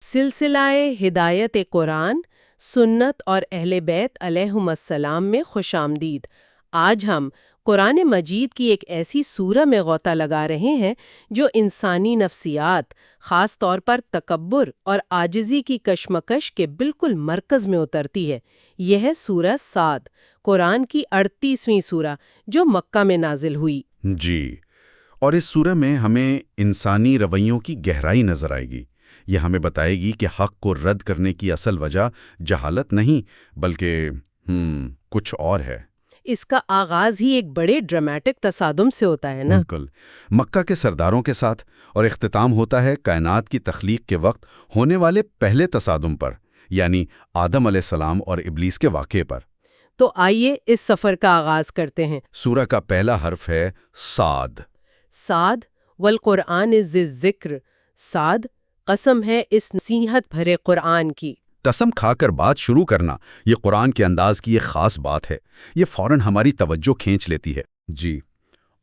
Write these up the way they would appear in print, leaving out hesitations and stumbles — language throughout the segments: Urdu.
سلسلہ ہدایت قرآن، سنت اور اہل بیت علیہم السلام میں خوش آمدید۔ آج ہم قرآن مجید کی ایک ایسی سورہ میں غوطہ لگا رہے ہیں جو انسانی نفسیات، خاص طور پر تکبر اور عاجزی کی کشمکش کے بالکل مرکز میں اترتی ہے۔ یہ ہے سورہ صاد، قرآن کی 38ویں سورہ جو مکہ میں نازل ہوئی۔ جی، اور اس سورہ میں ہمیں انسانی رویوں کی گہرائی نظر آئے گی۔ یہ ہمیں بتائے گی کہ حق کو رد کرنے کی اصل وجہ جہالت نہیں بلکہ کچھ اور ہے۔ اس کا آغاز ہی ایک بڑے ڈرامیٹک تصادم سے ہوتا ہے نا؟ بالکل، مکہ کے سرداروں کے ساتھ، اور اختتام ہوتا ہے کائنات کی تخلیق کے وقت ہونے والے پہلے تصادم پر، یعنی آدم علیہ السلام اور ابلیس کے واقعے پر۔ تو آئیے اس سفر کا آغاز کرتے ہیں۔ سورہ کا پہلا حرف ہے صاد۔ صاد والقرآن ذی الذکر، صاد قسم ہے اس نصیحت بھرے قرآن کی۔ قسم کھا کر بات شروع کرنا، یہ قرآن کے انداز کی ایک خاص بات ہے۔ یہ فوراً ہماری توجہ کھینچ لیتی ہے۔ جی،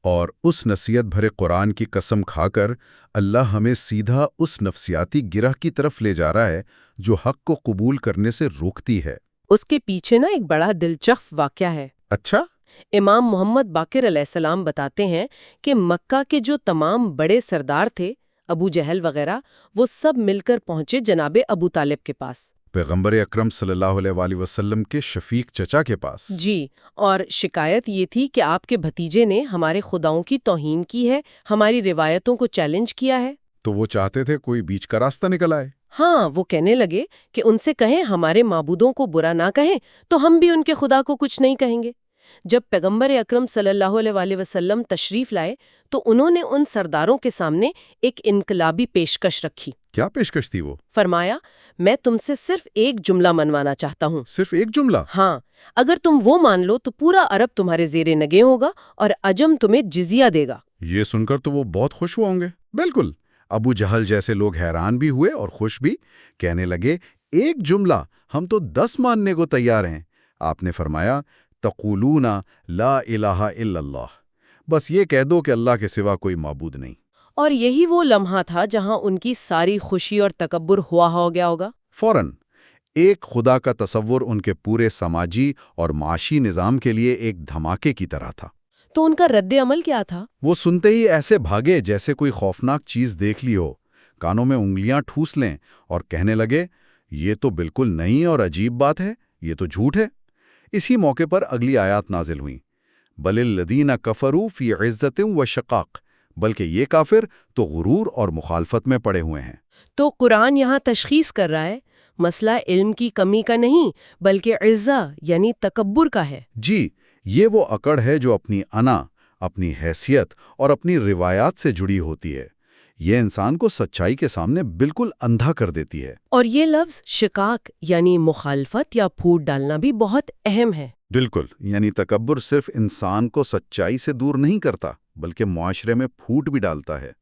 اور اس نصیحت بھرے قرآن کی قسم کھا کر اللہ ہمیں سیدھا اس نفسیاتی گرہ کی طرف لے جا رہا ہے جو حق کو قبول کرنے سے روکتی ہے۔ اس کے پیچھے نا ایک بڑا دلچسپ واقعہ ہے۔ اچھا؟ امام محمد باقر علیہ السلام بتاتے ہیں کہ مکہ کے جو تمام بڑے سردار تھے، ابو جہل وغیرہ، وہ سب مل کر پہنچے جناب ابو طالب کے پاس، پیغمبر اکرم صلی اللہ علیہ وآلہ وسلم کے شفیق چچا کے پاس۔ جی، اور شکایت یہ تھی کہ آپ کے بھتیجے نے ہمارے خداؤں کی توہین کی ہے، ہماری روایتوں کو چیلنج کیا ہے۔ تو وہ چاہتے تھے کوئی بیچ کا راستہ نکل آئے۔ ہاں، وہ کہنے لگے کہ ان سے کہیں ہمارے معبودوں کو برا نہ کہیں تو ہم بھی ان کے خدا کو کچھ نہیں کہیں گے۔ جب پیغمبر اکرم صلی اللہ علیہ وآلہ وسلم تشریف لائے تو انہوں نے ان سرداروں کے سامنے ایک انقلابی پیشکش رکھی۔ کیا پیشکش تھی وہ؟ فرمایا، میں تم سے صرف ایک جملہ منوانا چاہتا ہوں۔ صرف ایک جملہ؟ ہاں، اگر تم وہ مان لو تو پورا عرب تمہارے زیر نگیں ہوگا اور عجم تمہیں جزیہ دے گا۔ یہ سن کر تو وہ بہت خوش ہوں گے۔ بالکل، ابو جہل جیسے لوگ حیران بھی ہوئے اور خوش بھی، کہنے لگے ایک جملہ، ہم تو 10 ماننے کو تیار ہیں۔ آپ نے فرمایا تقولون لا الہ الا اللہ، بس یہ کہہ دو کہ اللہ کے سوا کوئی معبود نہیں۔ اور یہی وہ لمحہ تھا جہاں ان کی ساری خوشی اور تکبر ہوا ہو گیا ہوگا۔ فوراً ایک خدا کا تصور ان کے پورے سماجی اور معاشی نظام کے لیے ایک دھماکے کی طرح تھا۔ تو ان کا رد عمل کیا تھا؟ وہ سنتے ہی ایسے بھاگے جیسے کوئی خوفناک چیز دیکھ لی ہو، کانوں میں انگلیاں ٹھوس لیں اور کہنے لگے یہ تو بالکل نئی اور عجیب بات ہے، یہ تو جھوٹ ہے۔ اسی موقع پر اگلی آیات نازل ہوئیں، بل الذین کفروا فی عزت و شقاق، بلکہ یہ کافر تو غرور اور مخالفت میں پڑے ہوئے ہیں۔ تو قرآن یہاں تشخیص کر رہا ہے مسئلہ علم کی کمی کا نہیں بلکہ عزہ یعنی تکبر کا ہے۔ جی، یہ وہ اکڑ ہے جو اپنی انا، اپنی حیثیت اور اپنی روایات سے جڑی ہوتی ہے۔ یہ انسان کو سچائی کے سامنے بالکل اندھا کر دیتی ہے۔ اور یہ لفظ شقاق یعنی مخالفت یا پھوٹ ڈالنا بھی بہت اہم ہے۔ بالکل، یعنی تکبر صرف انسان کو سچائی سے دور نہیں کرتا بلکہ معاشرے میں پھوٹ بھی ڈالتا ہے۔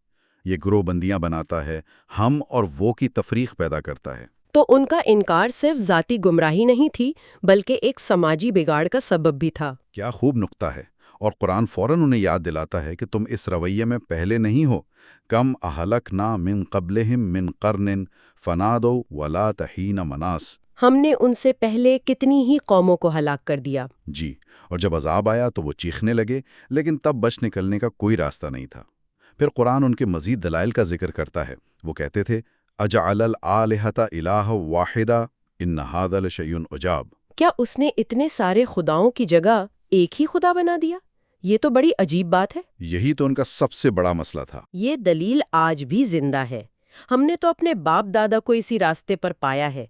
یہ گروہ بندیاں بناتا ہے، ہم اور وہ کی تفریق پیدا کرتا ہے۔ تو ان کا انکار صرف ذاتی گمراہی نہیں تھی بلکہ ایک سماجی بگاڑ کا سبب بھی تھا۔ کیا خوب نکتہ ہے، اور قرآن فوراً انہیں یاد دلاتا ہے کہ تم اس رویے میں پہلے نہیں ہو۔ کم اہلکنا من قبلہم من قرن فنادوا ولا تحین مناس، ہم نے ان سے پہلے کتنی ہی قوموں کو ہلاک کر دیا۔ جی، اور جب عذاب آیا تو وہ چیخنے لگے، لیکن تب بچ نکلنے کا کوئی راستہ نہیں تھا۔ پھر قرآن ان کے مزید دلائل کا ذکر کرتا ہے۔ وہ کہتے تھے اجعل الآلہۃ الہ واحدہ ان ھذا لشیء عجاب، کیا اس نے اتنے سارے خداؤں کی جگہ ایک ہی خدا بنا دیا؟ یہ تو بڑی عجیب بات ہے۔ یہی تو ان کا سب سے بڑا مسئلہ تھا۔ یہ دلیل آج بھی زندہ ہے۔ ہم نے تو اپنے باپ دادا کو اسی راستے پر پایا ہے۔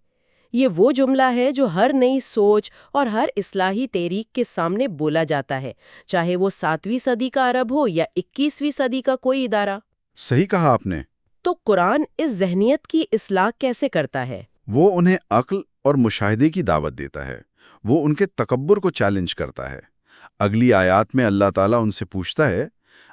یہ وہ جملہ ہے جو ہر نئی سوچ اور ہر اصلاحی تحریک کے سامنے بولا جاتا ہے، چاہے وہ 7ویں صدی کا عرب ہو یا 21ویں صدی کا کوئی ادارہ۔ صحیح کہا آپ نے۔ تو قرآن اس ذہنیت کی اصلاح کیسے کرتا ہے؟ وہ انہیں عقل اور مشاہدے کی دعوت دیتا ہے۔ وہ ان کے تکبر کو چیلنج کرتا ہے۔ اگلی آیات میں اللہ تعالیٰ ان سے پوچھتا ہے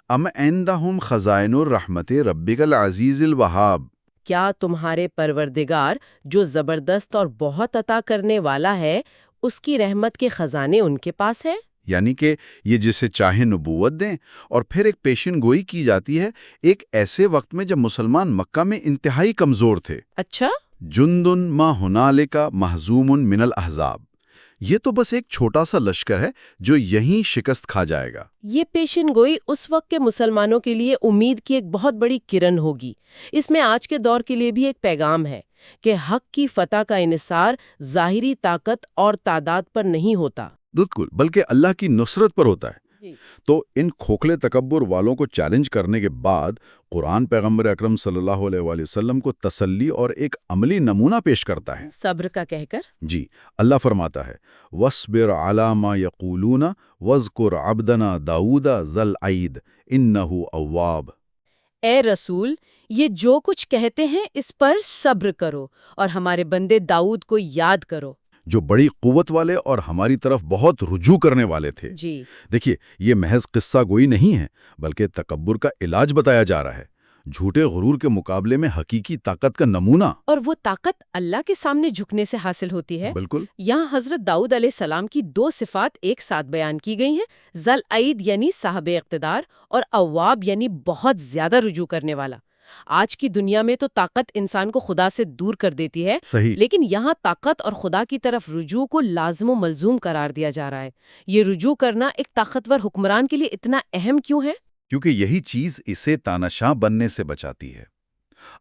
ام عندہم خزائن الرحمت ربک العزیز الوہاب، کیا تمہارے پروردگار جو زبردست اور بہت عطا کرنے والا ہے، اس کی رحمت کے خزانے ان کے پاس ہیں؟ یعنی کہ یہ جسے چاہے نبوت دیں، اور پھر ایک پیشن گوئی کی جاتی ہے ایک ایسے وقت میں جب مسلمان مکہ میں انتہائی کمزور تھے۔ اچھا، جندن ما ہنالک محزوم من الاحزاب، یہ تو بس ایک چھوٹا سا لشکر ہے جو یہیں شکست کھا جائے گا۔ یہ پیشن گوئی اس وقت کے مسلمانوں کے لیے امید کی ایک بہت بڑی کرن ہوگی۔ اس میں آج کے دور کے لیے بھی ایک پیغام ہے کہ حق کی فتح کا انحصار ظاہری طاقت اور تعداد پر نہیں ہوتا، بالکل، بلکہ اللہ کی نصرت پر ہوتا ہے۔ تو ان کھوکھلے تکبر والوں کو چیلنج کرنے کے بعد قرآن پیغمبر اکرم صلی اللہ علیہ وآلہ وسلم کو تسلی اور ایک عملی نمونہ پیش کرتا ہے، صبر کا کہہ کر۔ جی، اللہ فرماتا ہے وَاصْبِرْ عَلَىٰ مَا يَقُولُونَ وَاذْكُرْ عَبْدَنَا دَاوُودَ ذَا الْأَيْدِ إِنَّهُ أَوَّابٌ۔ اے رسول، یہ جو کچھ کہتے ہیں اس پر صبر کرو اور ہمارے بندے داؤد کو یاد کرو، جو بڑی قوت والے اور ہماری طرف بہت رجوع کرنے والے تھے۔ جی۔ دیکھیے، یہ محض قصہ گوئی نہیں ہے، بلکہ تکبر کا علاج بتایا جا رہا ہے، جھوٹے غرور کے مقابلے میں حقیقی طاقت کا نمونہ۔ اور وہ طاقت اللہ کے سامنے جھکنے سے حاصل ہوتی ہے۔ بالکل۔ یہاں حضرت داؤد علیہ السلام کی دو صفات ایک ساتھ بیان کی گئی ہیں، ذل عید یعنی صاحب اقتدار، اور اواب یعنی بہت زیادہ رجوع کرنے والا۔ آج کی دنیا میں تو طاقت انسان کو خدا سے دور کر دیتی ہے، صحیح۔ لیکن یہاں طاقت اور خدا کی طرف رجوع کو لازم و ملزوم قرار دیا جا رہا ہے۔ یہ رجوع کرنا ایک طاقتور حکمران کے لیے اتنا اہم کیوں ہے؟ کیونکہ یہی چیز اسے تاناشاں بننے سے بچاتی ہے۔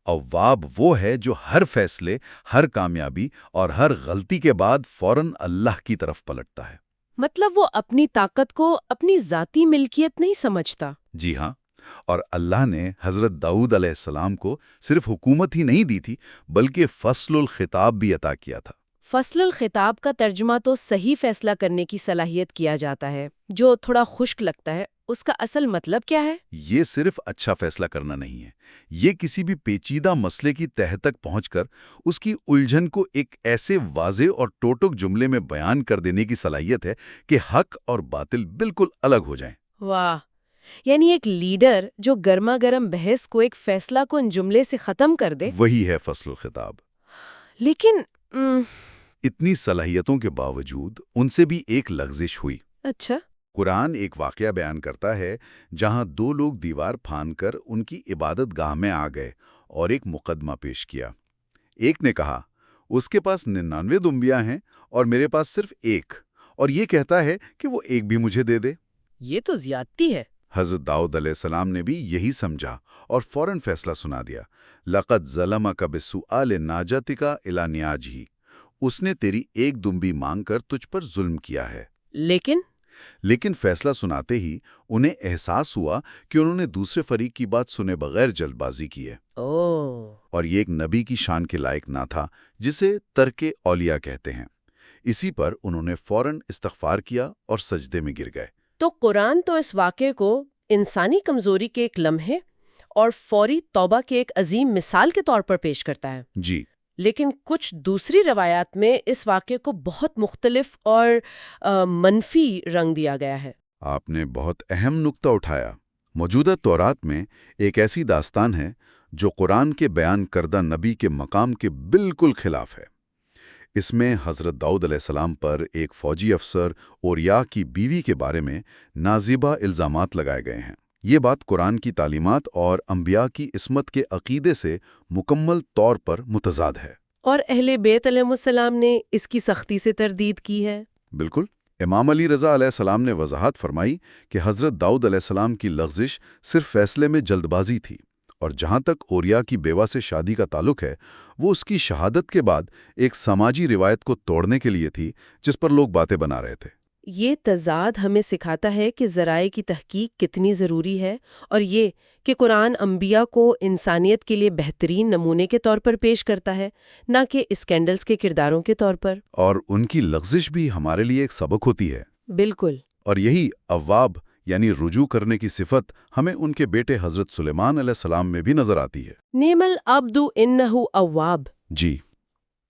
اواب وہ ہے جو ہر فیصلے، ہر کامیابی اور ہر غلطی کے بعد فوراً اللہ کی طرف پلٹتا ہے۔ مطلب وہ اپنی طاقت کو اپنی ذاتی ملکیت نہیں سمجھتا۔ جی ہاں، اور اللہ نے حضرت داؤد علیہ السلام کو صرف حکومت ہی نہیں دی تھی، بلکہ فصل الخطاب بھی عطا کیا تھا۔ فصل الخطاب کا ترجمہ تو صحیح فیصلہ کرنے کی صلاحیت کیا جاتا ہے، جو تھوڑا خشک لگتا ہے۔ اس کا اصل مطلب کیا ہے؟ یہ صرف اچھا فیصلہ کرنا نہیں ہے، یہ کسی بھی پیچیدہ مسئلے کی تہہ تک پہنچ کر اس کی الجھن کو ایک ایسے واضح اور ٹوٹک جملے میں بیان کر دینے کی صلاحیت ہے کہ حق اور باطل بالکل الگ ہو جائیں۔ واہ، یعنی ایک لیڈر جو گرما گرم بحث کو ایک فیصلہ کن جملے سے ختم کر دے۔ وہی ہے فصل الخطاب۔ لیکن اتنی صلاحیتوں کے باوجود ان سے بھی ایک لغزش ہوئی۔ اچھا۔ قرآن ایک واقعہ بیان کرتا ہے جہاں دو لوگ دیوار پھاند کر ان کی عبادت گاہ میں آ گئے اور ایک مقدمہ پیش کیا۔ ایک نے کہا، اس کے پاس 99 دمبیاں ہیں اور میرے پاس صرف ایک، اور یہ کہتا ہے کہ وہ ایک بھی مجھے دے دے۔ یہ تو زیادتی ہے۔ حضرت داؤد علیہ السلام نے بھی یہی سمجھا اور فوراً فیصلہ سنا دیا، لَقَدْ ظَلَمَكَ بِسُؤَالِ نَاجَتِكَ إِلَىٰ نِيَاجِهِ، اس نے تیری ایک دمبی مانگ کر تجھ پر ظلم کیا ہے۔ لیکن فیصلہ سناتے ہی انہیں احساس ہوا کہ انہوں نے دوسرے فریق کی بات سنے بغیر جلد بازی کی ہے، اور یہ ایک نبی کی شان کے لائق نہ تھا، جسے ترک اولیاء کہتے ہیں۔ اسی پر انہوں نے فوراً استغفار کیا اور سجدے میں گر گئے۔ تو قرآن تو اس واقعے کو انسانی کمزوری کے ایک لمحے اور فوری توبہ کے ایک عظیم مثال کے طور پر پیش کرتا ہے۔ جی، لیکن کچھ دوسری روایات میں اس واقعے کو بہت مختلف اور منفی رنگ دیا گیا ہے۔ آپ نے بہت اہم نقطہ اٹھایا۔ موجودہ تورات میں ایک ایسی داستان ہے جو قرآن کے بیان کردہ نبی کے مقام کے بالکل خلاف ہے۔ اس میں حضرت داؤد علیہ السلام پر ایک فوجی افسر اوریا کی بیوی کے بارے میں نازیبہ الزامات لگائے گئے ہیں۔ یہ بات قرآن کی تعلیمات اور انبیاء کی عصمت کے عقیدے سے مکمل طور پر متضاد ہے۔ اور اہل بیت علیہ السلام نے اس کی سختی سے تردید کی ہے۔ بالکل۔ امام علی رضا علیہ السلام نے وضاحت فرمائی کہ حضرت داؤد علیہ السلام کی لغزش صرف فیصلے میں جلد بازی تھی، اور جہاں تک اوریا کی بیوہ سے شادی کا تعلق ہے، وہ اس کی شہادت کے بعد ایک سماجی روایت کو توڑنے کے لیے تھی جس پر لوگ باتیں بنا رہے تھے۔ یہ تضاد ہمیں سکھاتا ہے کہ ذرائع کی تحقیق کتنی ضروری ہے، اور یہ کہ قرآن انبیاء کو انسانیت کے لیے بہترین نمونے کے طور پر پیش کرتا ہے، نہ کہ اسکینڈلز کے کرداروں کے طور پر۔ اور ان کی لغزش بھی ہمارے لیے ایک سبق ہوتی ہے۔ بالکل۔ اور یہی اواب یعنی رجوع کرنے کی صفت ہمیں ان کے بیٹے حضرت سلیمان علیہ السلام میں بھی نظر آتی ہے۔ نعم العبد انہ اواب۔ جی۔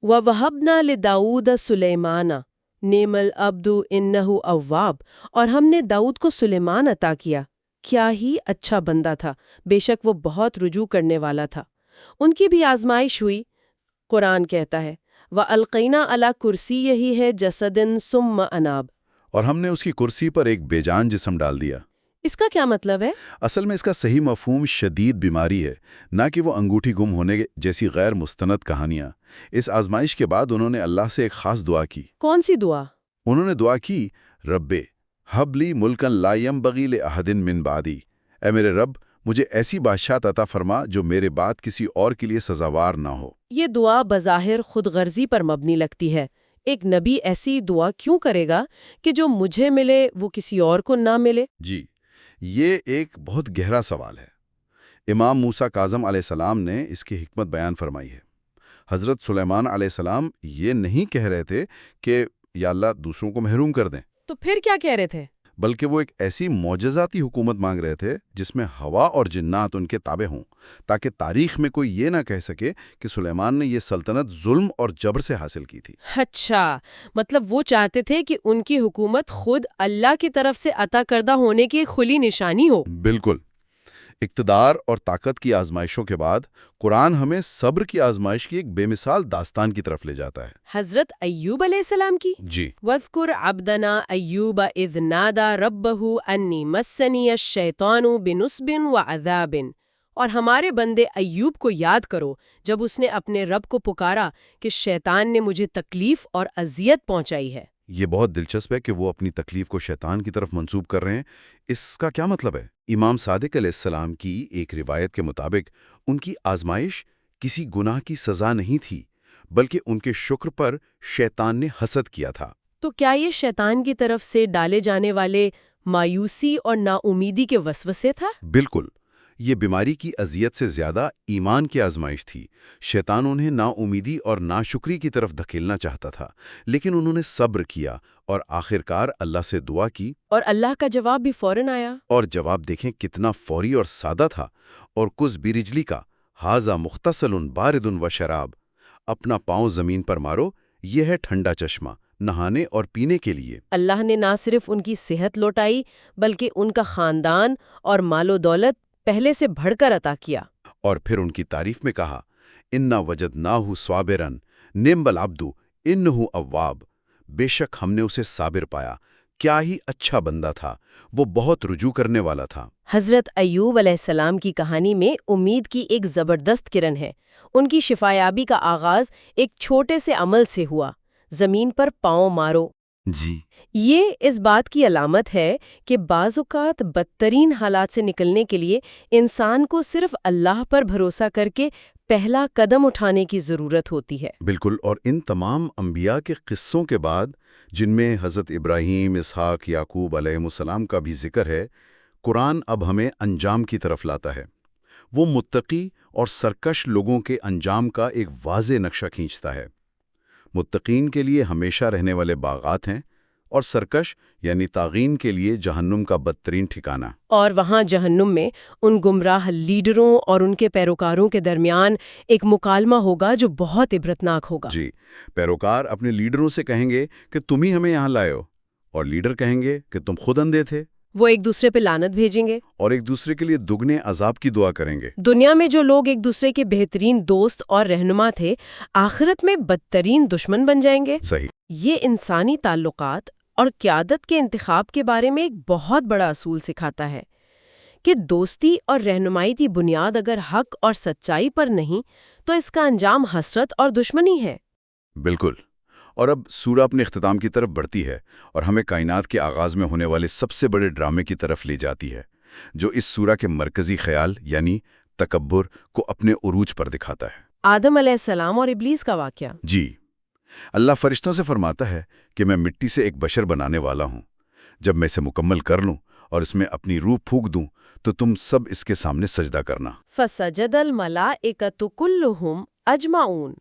وَوَهَبْنَا لِدَاوُودَ سُلَيْمَانَ نعم العبد انہ اواب، اور ہم نے داؤد کو سلیمان عطا کیا، کیا ہی اچھا بندہ تھا، بے شک وہ بہت رجوع کرنے والا تھا۔ ان کی بھی آزمائش ہوئی۔ قرآن کہتا ہے وَأَلْقَيْنَا عَلَى كُرْسِيِّهِ جَسَدًا ثُمَّ أَنَابَ، اور ہم نے اس کی کرسی پر ایک بے جان جسم ڈال دیا۔ اس کا کیا مطلب ہے؟ اصل میں اس کا صحیح مفہوم شدید بیماری ہے، نہ کہ وہ انگوٹھی گم ہونے جیسی غیر مستند کہانیاں۔ اس آزمائش کے بعد انہوں نے اللہ سے ایک خاص دعا کی۔ کون سی دعا؟ انہوں نے دعا کی، رب ہب لی ملکن لا ینبغی لأحد من بعدی، اے میرے رب مجھے ایسی بادشاہت عطا فرما جو میرے بعد کسی اور کے لیے سزاوار نہ ہو۔ یہ دعا بظاہر خود غرضی پر مبنی لگتی ہے۔ ایک نبی ایسی دعا کیوں کرے گا کہ جو مجھے ملے وہ کسی اور کو نہ ملے؟ جی، یہ ایک بہت گہرا سوال ہے۔ امام موسیٰ کاظم علیہ السلام نے اس کی حکمت بیان فرمائی ہے۔ حضرت سلیمان علیہ السلام یہ نہیں کہہ رہے تھے کہ یا اللہ دوسروں کو محروم کر دیں، تو پھر کیا کہہ رہے تھے؟ بلکہ وہ ایک ایسی معجزاتی حکومت مانگ رہے تھے جس میں ہوا اور جنات ان کے تابع ہوں، تاکہ تاریخ میں کوئی یہ نہ کہہ سکے کہ سلیمان نے یہ سلطنت ظلم اور جبر سے حاصل کی تھی۔ اچھا، مطلب وہ چاہتے تھے کہ ان کی حکومت خود اللہ کی طرف سے عطا کردہ ہونے کی کھلی نشانی ہو۔ بالکل۔ اقتدار اور طاقت کی آزمائشوں کے بعد قرآن ہمیں صبر کی آزمائش کی ایک بے مثال داستان کی طرف لے جاتا ہے۔ حضرت ایوب علیہ السلام کی؟ جی، وَاذْكُرْ عَبْدَنَا أَيُّوبَ إِذْ نَادَى رَبَّهُ أَنِّي مَسَّنِيَ الشَّيْطَانُ بِنُصْبٍ وَعَذَابٍ، اور ہمارے بندے ایوب کو یاد کرو جب اس نے اپنے رب کو پکارا کہ شیطان نے مجھے تکلیف اور اذیت پہنچائی ہے۔ یہ بہت دلچسپ ہے کہ وہ اپنی تکلیف کو شیطان کی طرف منسوب کر رہے ہیں۔ اس کا کیا مطلب ہے؟ امام صادق علیہ السلام کی ایک روایت کے مطابق ان کی آزمائش کسی گناہ کی سزا نہیں تھی، بلکہ ان کے شکر پر شیطان نے حسد کیا تھا۔ تو کیا یہ شیطان کی طرف سے ڈالے جانے والے مایوسی اور نا امیدی کے وسوسے تھا؟ بالکل، یہ بیماری کی اذیت سے زیادہ ایمان کی آزمائش تھی۔ شیطان انہیں نا امیدی اور ناشکری کی طرف دھکیلنا چاہتا تھا، لیکن انہوں نے صبر کیا اور آخرکار اللہ سے دعا کی، اور اللہ کا جواب بھی فوراً آیا۔ اور جواب دیکھیں کتنا فوری اور سادہ تھا۔ اور کس برجلی کا ہاذا مختصل بارد و شراب، اپنا پاؤں زمین پر مارو، یہ ہے ٹھنڈا چشمہ نہانے اور پینے کے لیے۔ اللہ نے نہ صرف ان کی صحت لوٹائی بلکہ ان کا خاندان اور مال و دولت پہلے سے بڑھ کر عطا کیا۔ اور پھر ان کی تعریف میں کہا، انا وجدناہ صابرا نعم العبد انہ اواب، بے شک ہم نے اسے صابر پایا، کیا ہی اچھا بندہ تھا، وہ بہت رجوع کرنے والا تھا۔ حضرت ایوب علیہ السلام کی کہانی میں امید کی ایک زبردست کرن ہے۔ ان کی شفایابی کا آغاز ایک چھوٹے سے عمل سے ہوا، زمین پر پاؤں مارو۔ جی، یہ اس بات کی علامت ہے کہ بعض اوقات بدترین حالات سے نکلنے کے لیے انسان کو صرف اللہ پر بھروسہ کر کے پہلا قدم اٹھانے کی ضرورت ہوتی ہے۔ بالکل۔ اور ان تمام انبیاء کے قصوں کے بعد، جن میں حضرت ابراہیم، اسحاق، یعقوب علیہ السلام کا بھی ذکر ہے، قرآن اب ہمیں انجام کی طرف لاتا ہے۔ وہ متقی اور سرکش لوگوں کے انجام کا ایک واضح نقشہ کھینچتا ہے۔ متقین کے لیے ہمیشہ رہنے والے باغات ہیں، اور سرکش یعنی طاغین کے لیے جہنم کا بدترین ٹھکانہ۔ اور وہاں جہنم میں ان گمراہ لیڈروں اور ان کے پیروکاروں کے درمیان ایک مکالمہ ہوگا جو بہت عبرتناک ہوگا۔ جی، پیروکار اپنے لیڈروں سے کہیں گے کہ تم ہی ہمیں یہاں لائے ہو، اور لیڈر کہیں گے کہ تم خود اندھے تھے۔ وہ ایک دوسرے پہ لعنت بھیجیں گے اور ایک دوسرے کے لیے دگنے عذاب کی دعا کریں گے۔ دنیا میں جو لوگ ایک دوسرے کے بہترین دوست اور رہنما تھے، آخرت میں بدترین دشمن بن جائیں گے۔ صحیح۔ یہ انسانی تعلقات اور قیادت کے انتخاب کے بارے میں ایک بہت بڑا اصول سکھاتا ہے کہ دوستی اور رہنمائی کی بنیاد اگر حق اور سچائی پر نہیں تو اس کا انجام حسرت اور دشمنی ہے۔ بالکل۔ اور اب سورہ اپنے اختتام کی طرف بڑھتی ہے اور ہمیں کائنات کے آغاز میں ہونے والے سب سے بڑے ڈرامے کی طرف لے جاتی ہے، جو اس سورہ کے مرکزی خیال یعنی تکبر کو اپنے عروج پر دکھاتا ہے۔ آدم علیہ السلام اور ابلیس کا واقعہ۔ جی، اللہ فرشتوں سے فرماتا ہے کہ میں مٹی سے ایک بشر بنانے والا ہوں، جب میں اسے مکمل کر لوں اور اس میں اپنی روح پھونک دوں تو تم سب اس کے سامنے سجدہ کرنا۔ فسجد الملائکۃ کلھم اجمعون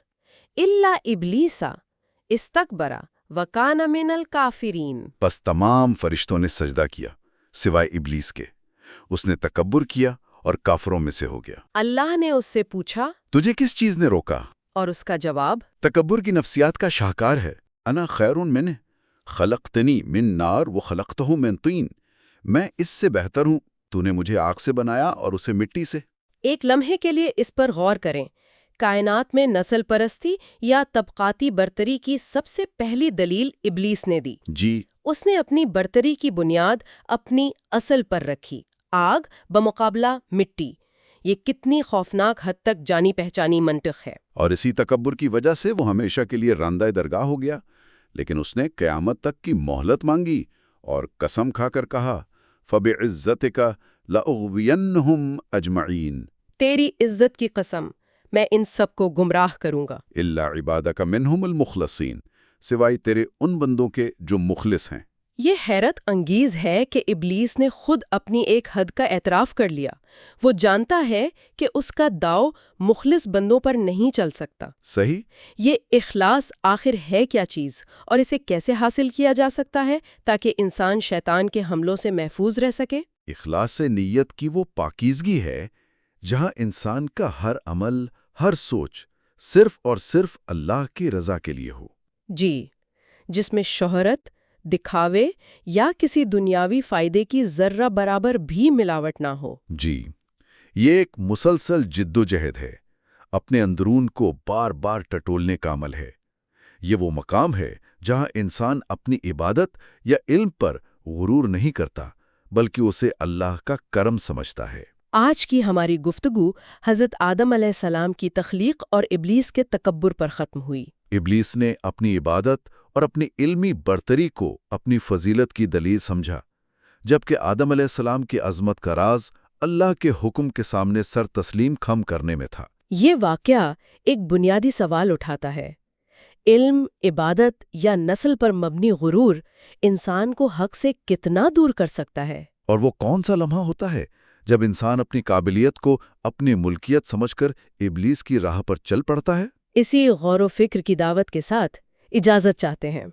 الا ابلیس استکبر وکان من الکافرین۔ پس تمام فرشتوں نے سجدہ کیا سوائے ابلیس کے، اس نے تکبر کیا اور کافروں میں سے ہو گیا۔ اللہ نے اس سے پوچھا، تجھے کس چیز نے روکا؟ اور اس کا جواب، تکبر کی نفسیات کا شاہکار ہے۔ انا خیر منہ خلقتنی من نار وخلقتہ من طین، میں اس سے بہتر ہوں، تو نے مجھے آگ سے بنایا اور اسے مٹی سے۔ ایک لمحے کے لیے اس پر غور کریں۔ کائنات میں نسل پرستی یا طبقاتی برتری کی سب سے پہلی دلیل ابلیس نے دی۔ جی، اس نے اپنی برتری کی بنیاد اپنی اصل پر رکھی، آگ بمقابلہ مٹی۔ یہ کتنی خوفناک حد تک جانی پہچانی منطق ہے۔ اور اسی تکبر کی وجہ سے وہ ہمیشہ کے لیے راندہ درگاہ ہو گیا۔ لیکن اس نے قیامت تک کی مہلت مانگی اور قسم کھا کر کہا فَبِعِزَّتِكَ لَأُغْوِيَنَّهُمْ أَجْمَعِينَ، تیری عزت کی قسم، میں ان سب کو گمراہ کروں گا۔ إِلَّا عِبَادَكَ مِنْهُمُ الْمُخْلَصِينَ، سوائے تیرے ان بندوں کے جو مخلص ہیں۔ یہ حیرت انگیز ہے کہ ابلیس نے خود اپنی ایک حد کا اعتراف کر لیا۔ وہ جانتا ہے کہ اس کا داؤ مخلص بندوں پر نہیں چل سکتا۔ صحیح۔ یہ اخلاص آخر ہے کیا چیز، اور اسے کیسے حاصل کیا جا سکتا ہے تاکہ انسان شیطان کے حملوں سے محفوظ رہ سکے؟ اخلاص نیت کی وہ پاکیزگی ہے جہاں انسان کا ہر عمل، ہر سوچ صرف اور صرف اللہ کی رضا کے لیے ہو۔ جی، جس میں شہرت، دکھاوے یا کسی دنیاوی فائدے کی ذرہ برابر بھی ملاوٹ نہ ہو۔ جی، یہ ایک مسلسل جد و جہد ہے، اپنے اندرون کو بار بار ٹٹولنے کا عمل ہے۔ یہ وہ مقام ہے جہاں انسان اپنی عبادت یا علم پر غرور نہیں کرتا، بلکہ اسے اللہ کا کرم سمجھتا ہے۔ آج کی ہماری گفتگو حضرت آدم علیہ السلام کی تخلیق اور ابلیس کے تکبر پر ختم ہوئی۔ ابلیس نے اپنی عبادت اور اپنی علمی برتری کو اپنی فضیلت کی دلیل سمجھا، جبکہ آدم علیہ السلام کی عظمت کا راز اللہ کے حکم کے سامنے سر تسلیم خم کرنے میں تھا۔ یہ واقعہ ایک بنیادی سوال اٹھاتا ہے، علم، عبادت یا نسل پر مبنی غرور انسان کو حق سے کتنا دور کر سکتا ہے؟ اور وہ کون سا لمحہ ہوتا ہے جب انسان اپنی قابلیت کو اپنی ملکیت سمجھ کر ابلیس کی راہ پر چل پڑتا ہے؟ اسی غور و فکر کی دعوت کے ساتھ اجازت چاہتے ہیں۔